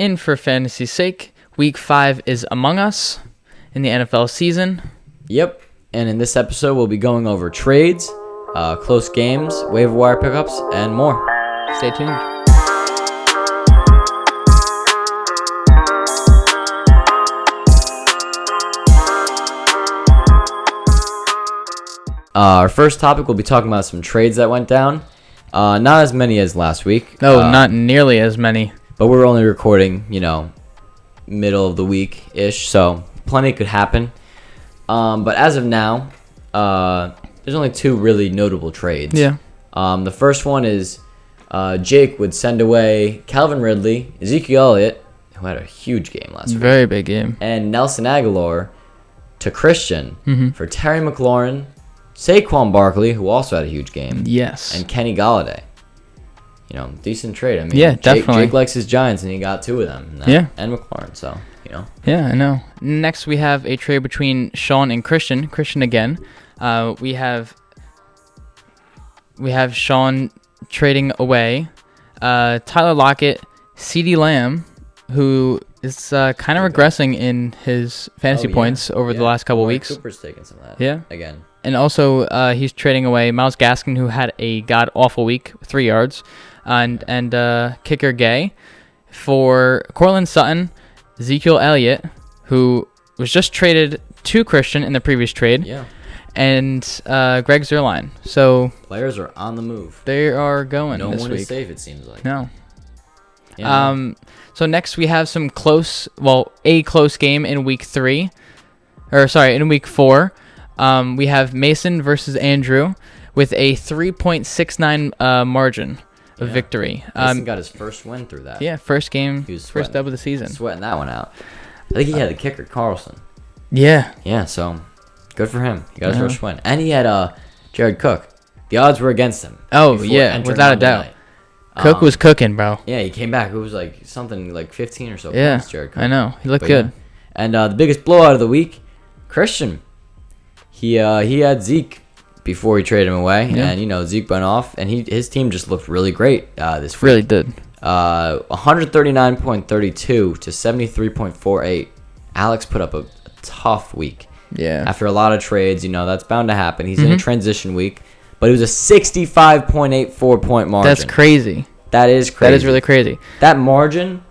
in for fantasy's sake. Week 5 is among us in the NFL season. Yep. And in this episode, we'll be going over trades, close games, waiver wire pickups, and more. Stay tuned. Our first topic, we'll be talking about some trades that went down. Not as many as last week. No, not nearly as many. But we're only recording, middle of the week-ish, so plenty could happen. But as of now, there's only 2 really notable trades. Yeah. The first one is Jake would send away Calvin Ridley, Ezekiel Elliott, who had a huge game last week. Very big game. And Nelson Aguilar to Christian for Terry McLaurin, Saquon Barkley, who also had a huge game. Yes. And Kenny Galladay. Decent trade. I mean, yeah, definitely. Jake likes his Giants, and he got 2 of them. And McLaurin, so, Yeah, I know. Next, we have a trade between Sean and Christian. Christian again. We have Sean trading away Tyler Lockett, CeeDee Lamb, who is kind of regressing in his fantasy points over the last couple weeks. Cooper's taking some of that. Yeah. Again. And also, he's trading away Myles Gaskin, who had a god-awful week, 3 yards, and kicker Gay, for Cortland Sutton, Ezekiel Elliott, who was just traded to Christian in the previous trade, and Greg Zuerlein. So players are on the move. They are going this week. No one is safe, it seems like. No. Yeah. So next we have a close game in week 4. We have Mason versus Andrew with a 3.69 margin of victory. Mason got his first win through that. Yeah, first game, first dub of the season. Sweating that one out. I think he had the kicker, Carlson. Yeah. Yeah, so good for him. He got his first win. And he had Jared Cook. The odds were against him. Oh, yeah, without a doubt. Cook was cooking, bro. Yeah, he came back. It was something like 15 or so points, Jared Cook. I know. He looked good. Yeah. And the biggest blowout of the week, Christian. He had Zeke before he traded him away, and Zeke went off, and his team just looked really great this week. Really did. 139.32 to 73.48. Alex put up a tough week. Yeah. After a lot of trades, that's bound to happen. He's in a transition week, but it was a 65.84 point margin. That's crazy. That is crazy. That is really crazy. That margin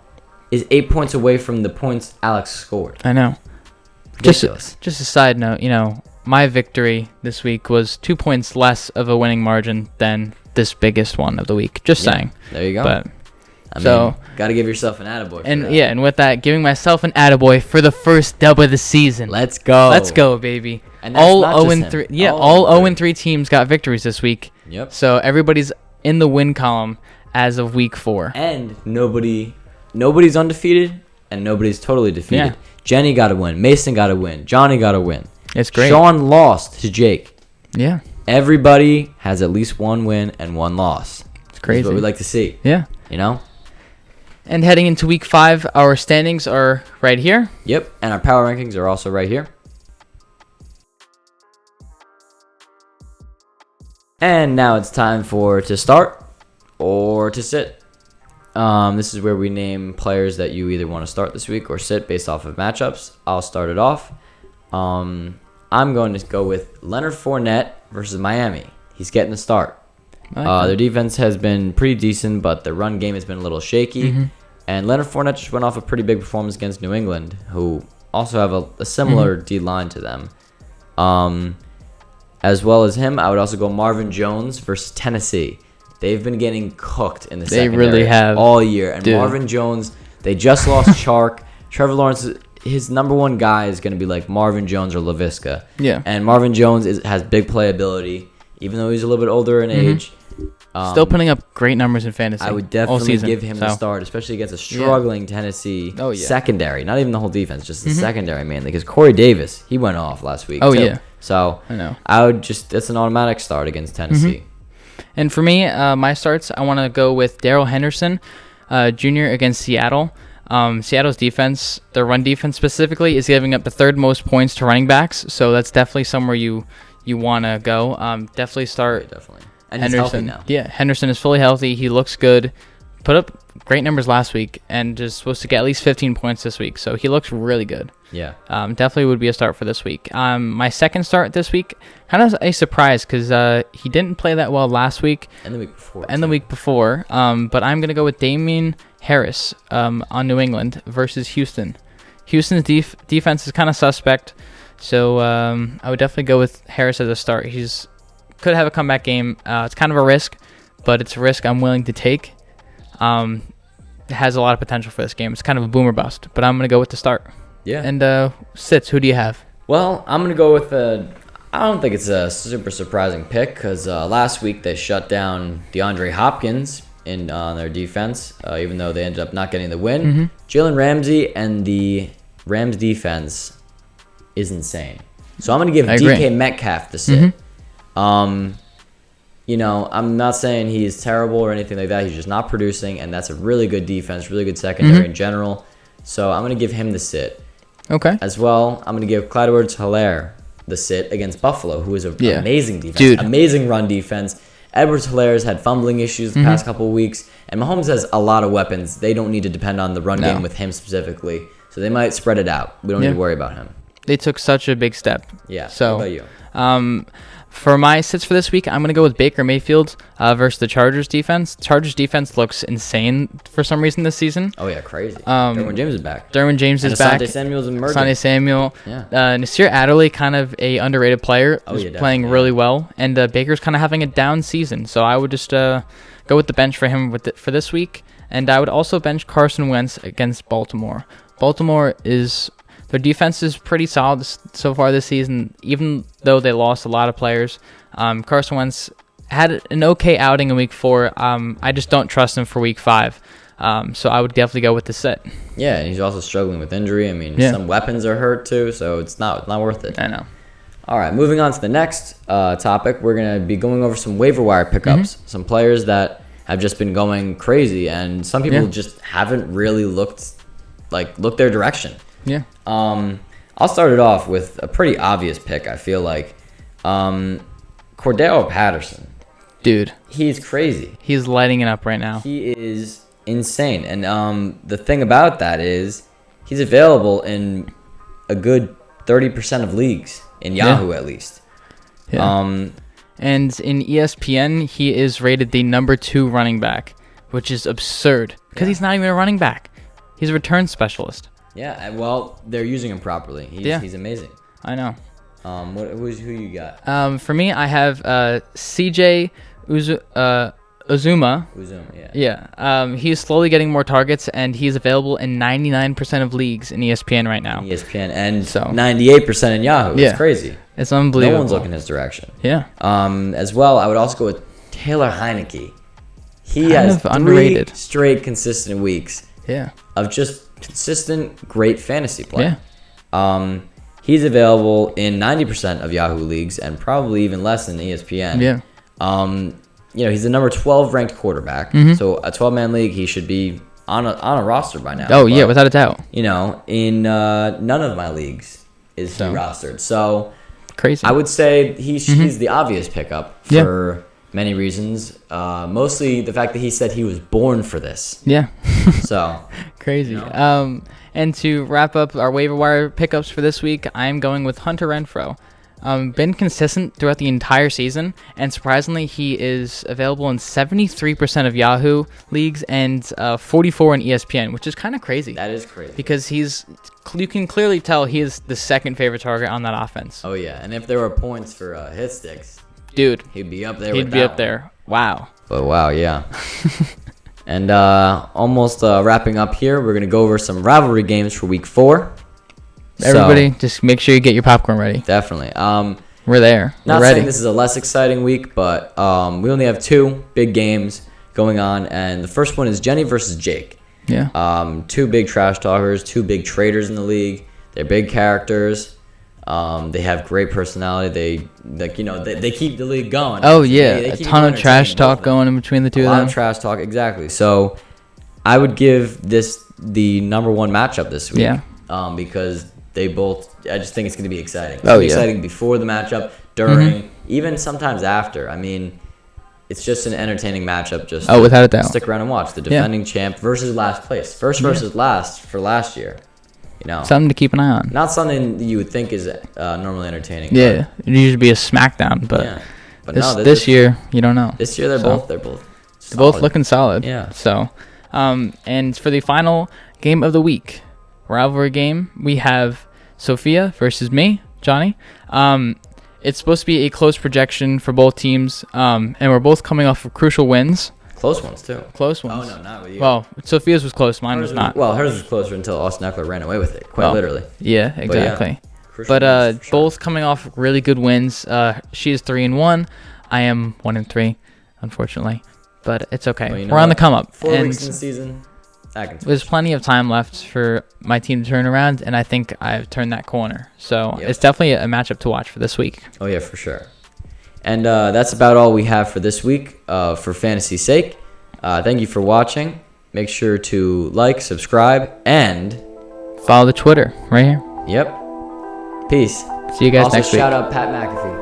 is 8 points away from the points Alex scored. I know. Ridiculous. Just a side note, my victory this week was 2 points less of a winning margin than this biggest one of the week. Just saying. There you go. But got to give yourself an attaboy. And with that, giving myself an attaboy for the first dub of the season. Let's go, baby. And that's all not 0-3. Yeah, all 0-3 teams got victories this week. Yep. So everybody's in the win column as of week 4. And nobody's undefeated, and nobody's totally defeated. Yeah. Jenny got a win. Mason got a win. Johnny got a win. It's great. Sean lost to Jake. Yeah. Everybody has at least one win and one loss. It's crazy. That's what we like to see. Yeah. And heading into week 5, our standings are right here. Yep. And our power rankings are also right here. And now it's time to start or to sit. This is where we name players that you either want to start this week or sit based off of matchups. I'll start it off. I'm going to go with Leonard Fournette versus Miami. He's getting the start. Their defense has been pretty decent, but the run game has been a little shaky. And Leonard Fournette just went off a pretty big performance against New England, who also have a similar D-line to them. As well as him, I would also go Marvin Jones versus Tennessee. They've been getting cooked in the secondary really have, all year. And Marvin Jones, they just lost Chark. Trevor Lawrence, his number one guy is going to be like Marvin Jones or LaVisca. Yeah. And Marvin Jones has big playability, even though he's a little bit older in age. Still putting up great numbers in fantasy. I would definitely give him the start, especially against a struggling Tennessee secondary. Not even the whole defense, just the secondary mainly. Because Corey Davis, he went off last week. So I know. It's an automatic start against Tennessee. And for me, my starts, I want to go with Darrell Henderson Jr. against Seattle. Seattle's defense, their run defense specifically, is giving up the third most points to running backs. So that's definitely somewhere you want to go. Definitely start. And Henderson. He's healthy now. Yeah, Henderson is fully healthy. He looks good. Put up great numbers last week and is supposed to get at least 15 points this week. So he looks really good. Yeah. Definitely would be a start for this week. My second start this week, kind of a surprise because he didn't play that well last week. And the week before. But I'm going to go with Damian Harris on New England versus Houston. Houston's defense is kind of suspect. So I would definitely go with Harris as a start. He's could have a comeback game. It's kind of a risk, but it's a risk I'm willing to take. It has a lot of potential for this game. It's kind of a boom or bust, but I'm going to go with the start. Yeah. And Sits, who do you have? Well, I'm going to go with I don't think it's a super surprising pick because last week they shut down DeAndre Hopkins in their defense, even though they ended up not getting the win. Mm-hmm. Jalen Ramsey and the Rams defense is insane. So I'm going to give DK Metcalf the sit. Mm-hmm. I'm not saying he's terrible or anything like that. He's just not producing, and that's a really good defense, really good secondary in general. So I'm going to give him the sit. Okay. As well, I'm going to give Clyde Edwards-Helaire the sit against Buffalo, who is an amazing defense. Dude. Amazing run defense. Edwards-Helaire has had fumbling issues the past couple of weeks, and Mahomes has a lot of weapons. They don't need to depend on the run game with him specifically, so they might spread it out. We don't need to worry about him. They took such a big step. Yeah. So, what about you? For my sits for this week, I'm going to go with Baker Mayfield versus the Chargers defense. Chargers defense looks insane for some reason this season. Oh, yeah, crazy. Derwin James is back. Derwin James is back. Asante Samuel's emerging. Asante Samuel. Yeah. Nasir Adderley, kind of a underrated player, is playing really well. And Baker's kind of having a down season. So I would just go with the bench for him for this week. And I would also bench Carson Wentz against Baltimore. Their defense is pretty solid so far this season, even though they lost a lot of players. Carson Wentz had an okay outing in Week 4. I just don't trust him for Week 5. So I would definitely go with the sit. Yeah, and he's also struggling with injury. I mean, some weapons are hurt too, so it's not worth it. I know. All right, moving on to the next topic, we're going to be going over some waiver wire pickups, some players that have just been going crazy, and some people just haven't really looked their direction. Yeah. I'll start it off with a pretty obvious pick, I feel like. Cordero Patterson. Dude. He's crazy. He's lighting it up right now. He is insane. And the thing about that is he's available in a good 30% of leagues, in Yahoo at least. Yeah. And in ESPN, he is rated the number 2 running back, which is absurd because he's not even a running back. He's a return specialist. Yeah, well, they're using him properly. He's amazing. I know. Who you got? For me, I have CJ Uzuma. Uzuma, yeah. Yeah. He's slowly getting more targets, and he's available in 99% of leagues in ESPN right now. ESPN, and 98% in Yahoo. It's crazy. It's unbelievable. No one's looking his direction. Yeah. As well, I would also go with Taylor Heineke. He has 3 underrated. Straight consistent weeks. Yeah. Of just consistent, great fantasy play. Yeah. He's available in 90% of Yahoo leagues and probably even less in ESPN. Yeah. He's the number 12 ranked quarterback. So a 12-man league, he should be on a roster by now. Oh, yeah, without a doubt. In none of my leagues is he rostered. So crazy. I would say he's the obvious pickup for many reasons. Mostly the fact that he said he was born for this. Yeah. So crazy. And to wrap up our waiver wire pickups for this week, I'm going with Hunter Renfrow. Been consistent throughout the entire season, and surprisingly, he is available in 73% of Yahoo leagues and 44 in ESPN, which is kind of crazy. That is crazy. Because you can clearly tell he is the second favorite target on that offense. Oh, yeah. And if there were points for hit sticks, dude, he'd be up there. There. Wow. But wow, yeah. And almost wrapping up here, we're going to go over some rivalry games for week 4. Everybody, just make sure you get your popcorn ready. Definitely. We're there. Not We're ready. saying this is a less exciting week, but we only have 2 big games going on. And the first one is Jenny versus Jake. Yeah. 2 big trash talkers, 2 big traders in the league. They're big characters. They have great personality. They keep the league going. Oh, yeah. A ton of trash talk going in between the two of them. A lot of trash talk, exactly. So I would give this the number 1 matchup this week. Yeah. Because I just think it's going to be exciting. It's exciting before the matchup, during, even sometimes after. I mean, it's just an entertaining matchup. Just without a doubt. Stick around and watch the defending champ versus last place, first versus last for last year. You know, something to keep an eye on. Not something you would think is normally entertaining. Yeah, it usually be a SmackDown, but yeah. But this year you don't know. This year they're both looking solid. Yeah. So, and for the final game of the week, rivalry game, we have Sophia versus me, Johnny. It's supposed to be a close projection for both teams, and we're both coming off of crucial wins. Close ones, too. Close ones. Oh, no, not with you. Well, Sophia's was close. Mine was not. Well, hers was closer until Austin Eckler ran away with it, literally. Yeah, exactly. But sure. both coming off really good wins. She is 3-1. I am 1-3, unfortunately. But it's okay. Well, we're on the come up. 4 weeks in the season. There's plenty of time left for my team to turn around, and I think I've turned that corner. So it's definitely a matchup to watch for this week. Oh, yeah, for sure. And that's about all we have for this week for Fantasy's sake. Thank you for watching. Make sure to like, subscribe, and follow the Twitter right here. Yep. Peace. See you guys next week. Also, shout out Pat McAfee.